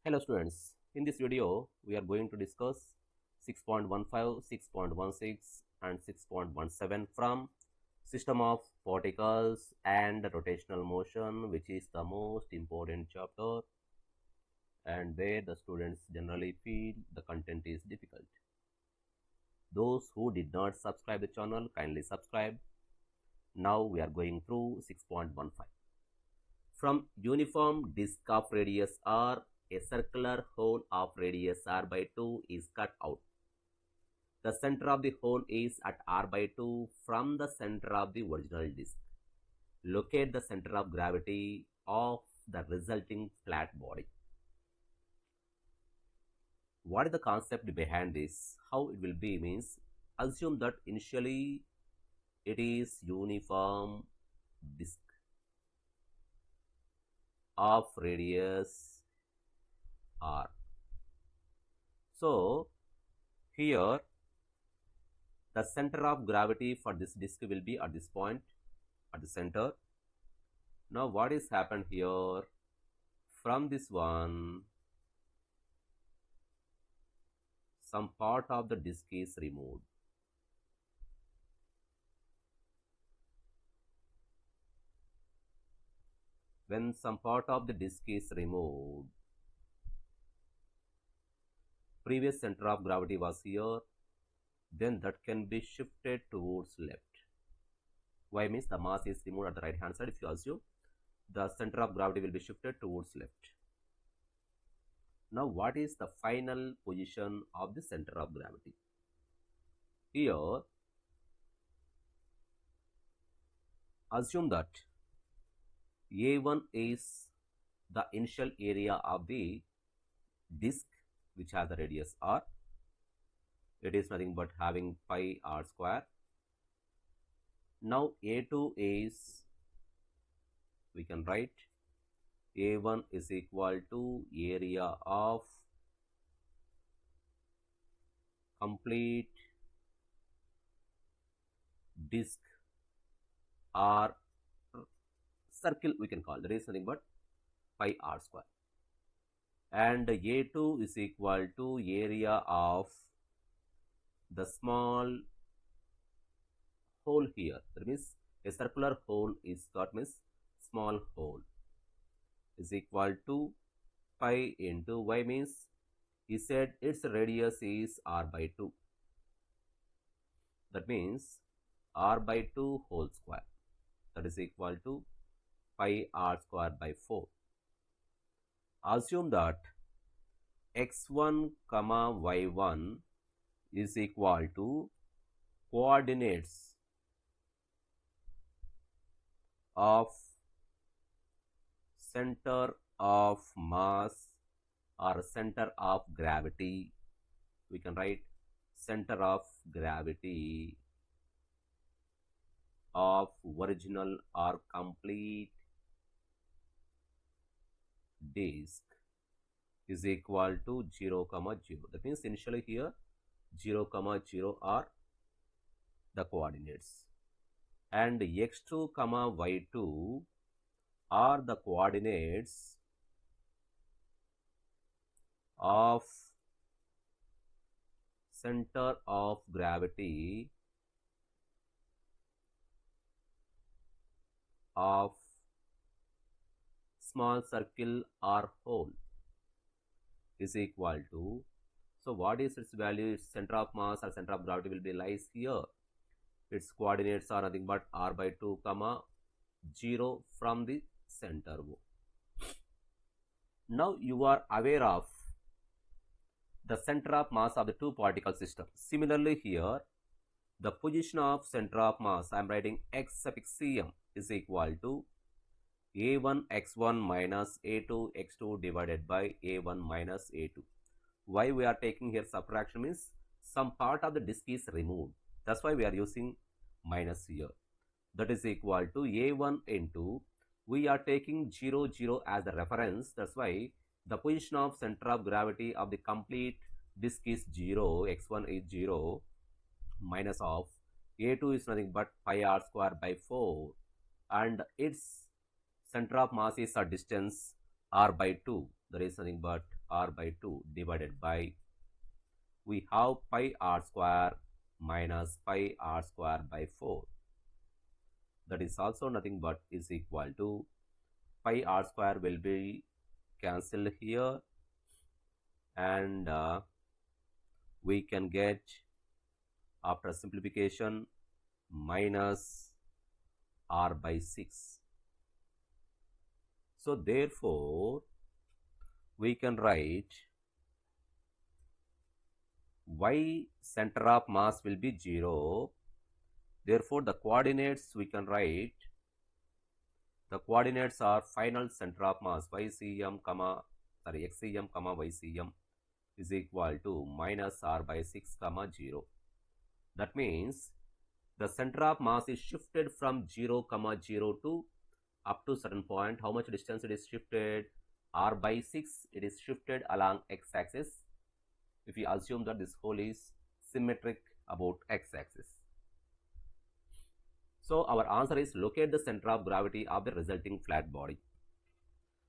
Hello students, in this video we are going to discuss 6.15, 6.16 and 6.17 from system of particles and rotational motion, which is the most important chapter and where the students generally feel the content is difficult. Those who did not subscribe the channel, kindly subscribe. Now we are going through 6.15. From uniform disk of radius r, a circular hole of radius r by 2 is cut out. The center of the hole is at r by 2 from the center of the original disk. Locate the center of gravity of the resulting flat body. What is the concept behind this? How it will be means, assume that initially it is uniform disk of radius r. So here the center of gravity for this disk will be at this point, at the center. Now what is happened here? From this one, some part of the disk is removed. When some part of the disk is removed, previous center of gravity was here, then that can be shifted towards left. Why means the mass is removed at the right hand side. If you assume the center of gravity will be shifted towards left. Now what is the final position of the center of gravity? Here assume that A1 is the initial area of the disk which has the radius r. It is nothing but having pi r square. Now A2 is, we can write A1 is equal to area of complete disk or circle, we can call, that is nothing but pi r square. And A2 is equal to area of the small hole here. That means a circular hole is got, means small hole is equal to pi into y, means he said its radius is r by 2. That means r by 2 whole square, that is equal to pi r square by 4. Assume that x1 comma y1 is equal to coordinates of center of mass or center of gravity. We can write center of gravity of original or complete disk is equal to 0, 0. That means initially here 0, 0 are the coordinates, and x2, y2 are the coordinates of center of gravity of small circle or hole is equal to, so what is its value? Its center of mass or center of gravity will be lies here. Its coordinates are nothing but r by 2, 0 from the center. Now you are aware of the center of mass of the two particle system. Similarly here, the position of center of mass, I am writing x suffix cm is equal to a1 x1 minus a2 x2 divided by a1 minus a2. Why we are taking here subtraction means some part of the disk is removed. That's why we are using minus here. That is equal to a1 into, we are taking 0, 0 as the reference. That's why the position of center of gravity of the complete disk is 0, x1 is 0, minus of a2 is nothing but pi r square by 4, and its center of mass is a distance r by 2, that is nothing but r by 2 divided by, we have pi r square minus pi r square by 4. That is also nothing but is equal to pi r square will be cancelled here, and we can get, after simplification, minus r by 6. So therefore we can write y center of mass will be 0. Therefore the coordinates we can write, the coordinates are final center of mass ycm comma xcm comma ycm is equal to minus r by 6 comma 0. That means the center of mass is shifted from 0 comma 0 to up to certain point. How much distance it is shifted? R by 6. It is shifted along x-axis. If we assume that this hole is symmetric about x-axis. So our answer is locate the center of gravity of the resulting flat body.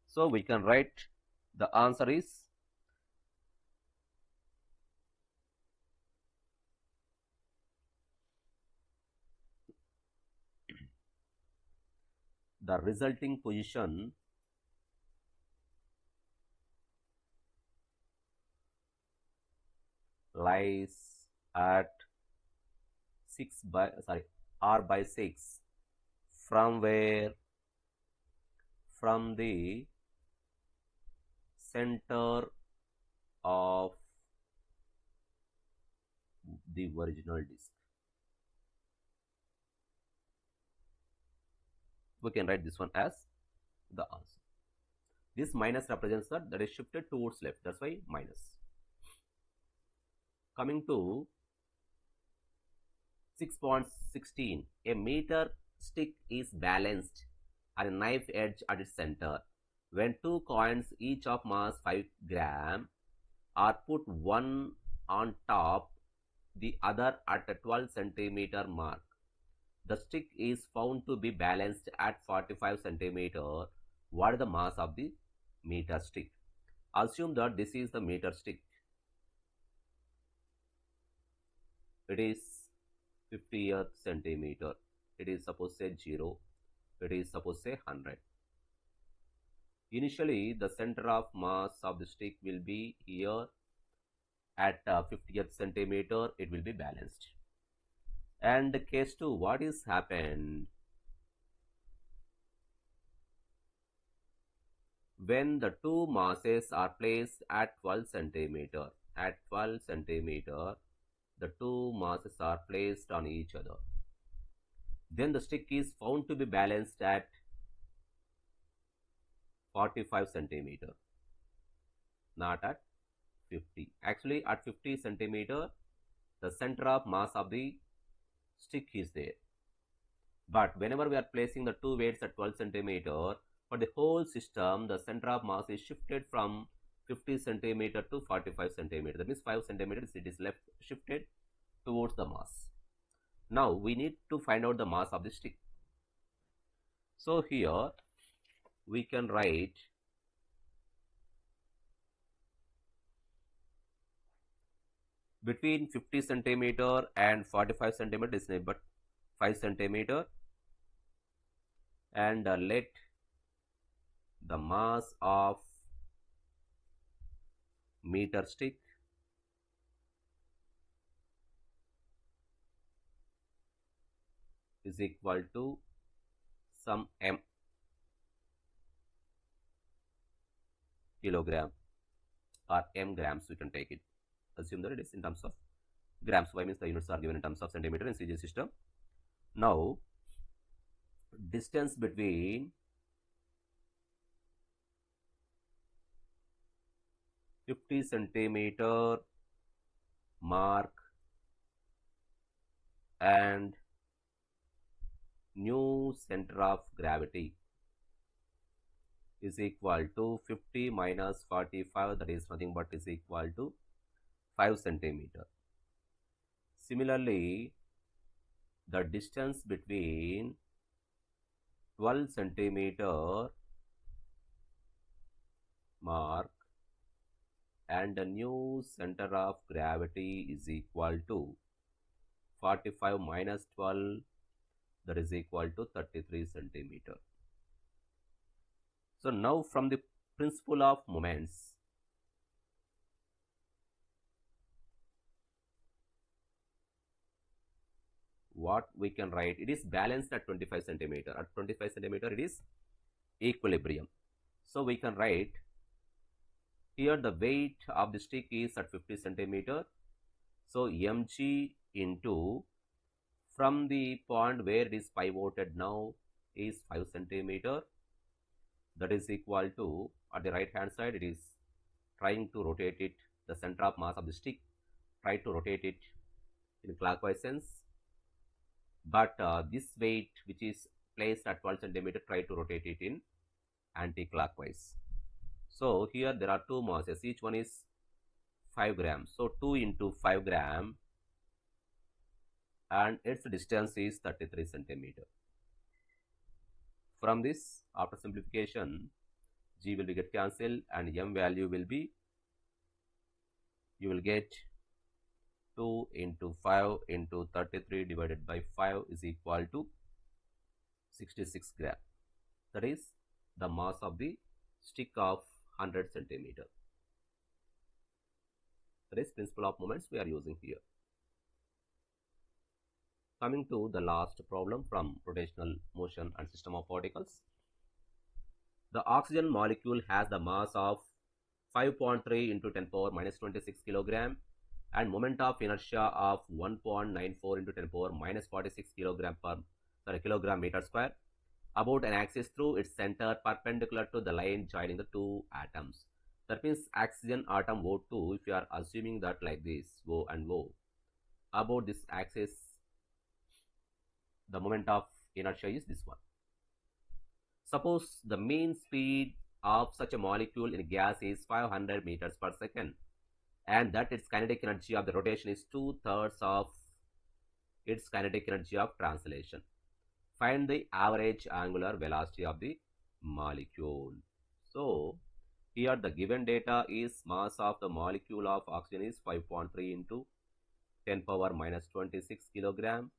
So we can write the answer is the resulting position lies at r by 6 from where? From the center of the original disk. We can write this one as the answer. This minus represents that is shifted towards left. That's why minus. Coming to 6.16, a meter stick is balanced on a knife edge at its center. When two coins, each of mass 5 gram, are put one on top the other at a 12 centimeter mark, the stick is found to be balanced at 45 centimeter. What is the mass of the meter stick? Assume that this is the meter stick. It is 50th centimeter. It is suppose say 0. It is suppose say 100. Initially, the center of mass of the stick will be here at 50th centimeter. It will be balanced. And case 2, what is happened? When the two masses are placed at 12 centimeter, the two masses are placed on each other. Then the stick is found to be balanced at 45 centimeter, not at 50. Actually, at 50 centimeter, the center of mass of the stick is there. But whenever we are placing the two weights at 12 centimeter, for the whole system, the center of mass is shifted from 50 centimeter to 45 centimeter. That means 5 centimeters it is left shifted towards the mass. Now we need to find out the mass of the stick. So here we can write between 50 centimeter and 45 centimeter is but 5 centimeter, and let the mass of meter stick is equal to some m kilogram or m grams. We can take it. Assume that it is in terms of grams. Why means the units are given in terms of centimeter in CG system. Now, distance between 50 centimeter mark and new center of gravity is equal to 50 minus 45, that is nothing but is equal to 5 centimeter. Similarly, the distance between 12 centimeter mark and the new center of gravity is equal to 45 minus 12, that is equal to 33 centimeter. So now from the principle of moments, what we can write, it is balanced at 25 centimeter. At 25 centimeter it is equilibrium. So we can write here the weight of the stick is at 50 centimeter. So mg into, from the point where it is pivoted now is 5 centimeter, that is equal to, at the right hand side it is trying to rotate it, the center of mass of the stick, try to rotate it in clockwise sense, but this weight which is placed at 12 centimeter, try to rotate it in anti-clockwise. So here there are two masses, each one is 5 grams. So 2 into 5 gram, and its distance is 33 centimeter. From this, after simplification, g will be get cancelled and m value will be, you will get 2 into 5 into 33 divided by 5 is equal to 66 gram. That is the mass of the stick of 100 centimeter. That is principle of moments we are using here. Coming to the last problem from rotational motion and system of particles. The oxygen molecule has the mass of 5.3 into 10 power minus 26 kilogram and moment of inertia of 1.94 into 10 power minus 46 kilogram meter square about an axis through its center perpendicular to the line joining the two atoms. That means oxygen atom O2, if you are assuming that like this, O and O, about this axis, the moment of inertia is this one. Suppose the mean speed of such a molecule in gas is 500 meters per second and that its kinetic energy of the rotation is 2/3 of its kinetic energy of translation. Find the average angular velocity of the molecule. So here the given data is mass of the molecule of oxygen is 5.3 into 10 power minus 26 kilogram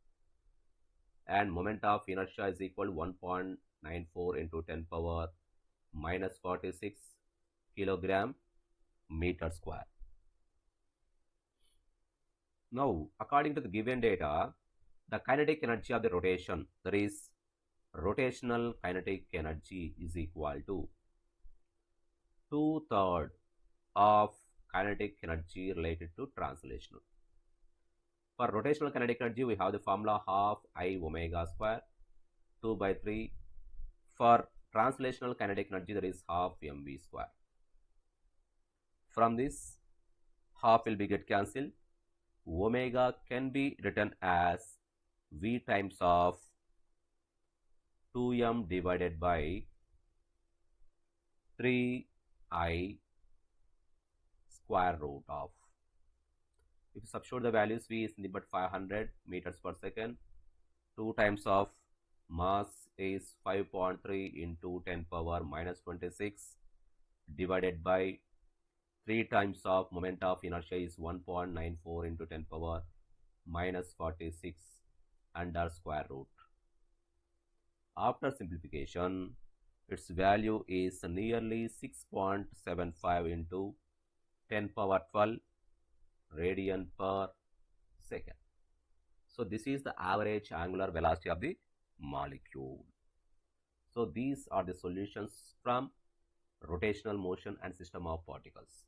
and moment of inertia is equal to 1.94 into 10 power minus 46 kilogram meter square. Now, according to the given data, the kinetic energy of the rotation, that is rotational kinetic energy, is equal to 2/3 of kinetic energy related to translational. For rotational kinetic energy, we have the formula half I omega square 2 by 3. For translational kinetic energy, that is half mv square. From this, half will be get cancelled. Omega can be written as v times of 2m divided by 3I square root of. If you substitute the values, v is nothing but 500 meters per second. 2 times of mass is 5.3 into 10 power minus 26 divided by 3 times of moment of inertia is 1.94 into 10 power minus 46 under square root. After simplification, its value is nearly 6.75 into 10 power 12 radian per second. So this is the average angular velocity of the molecule. So these are the solutions from rotational motion and system of particles.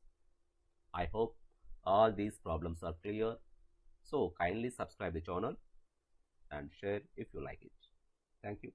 I hope all these problems are clear. So kindly subscribe the channel and share if you like it. Thank you.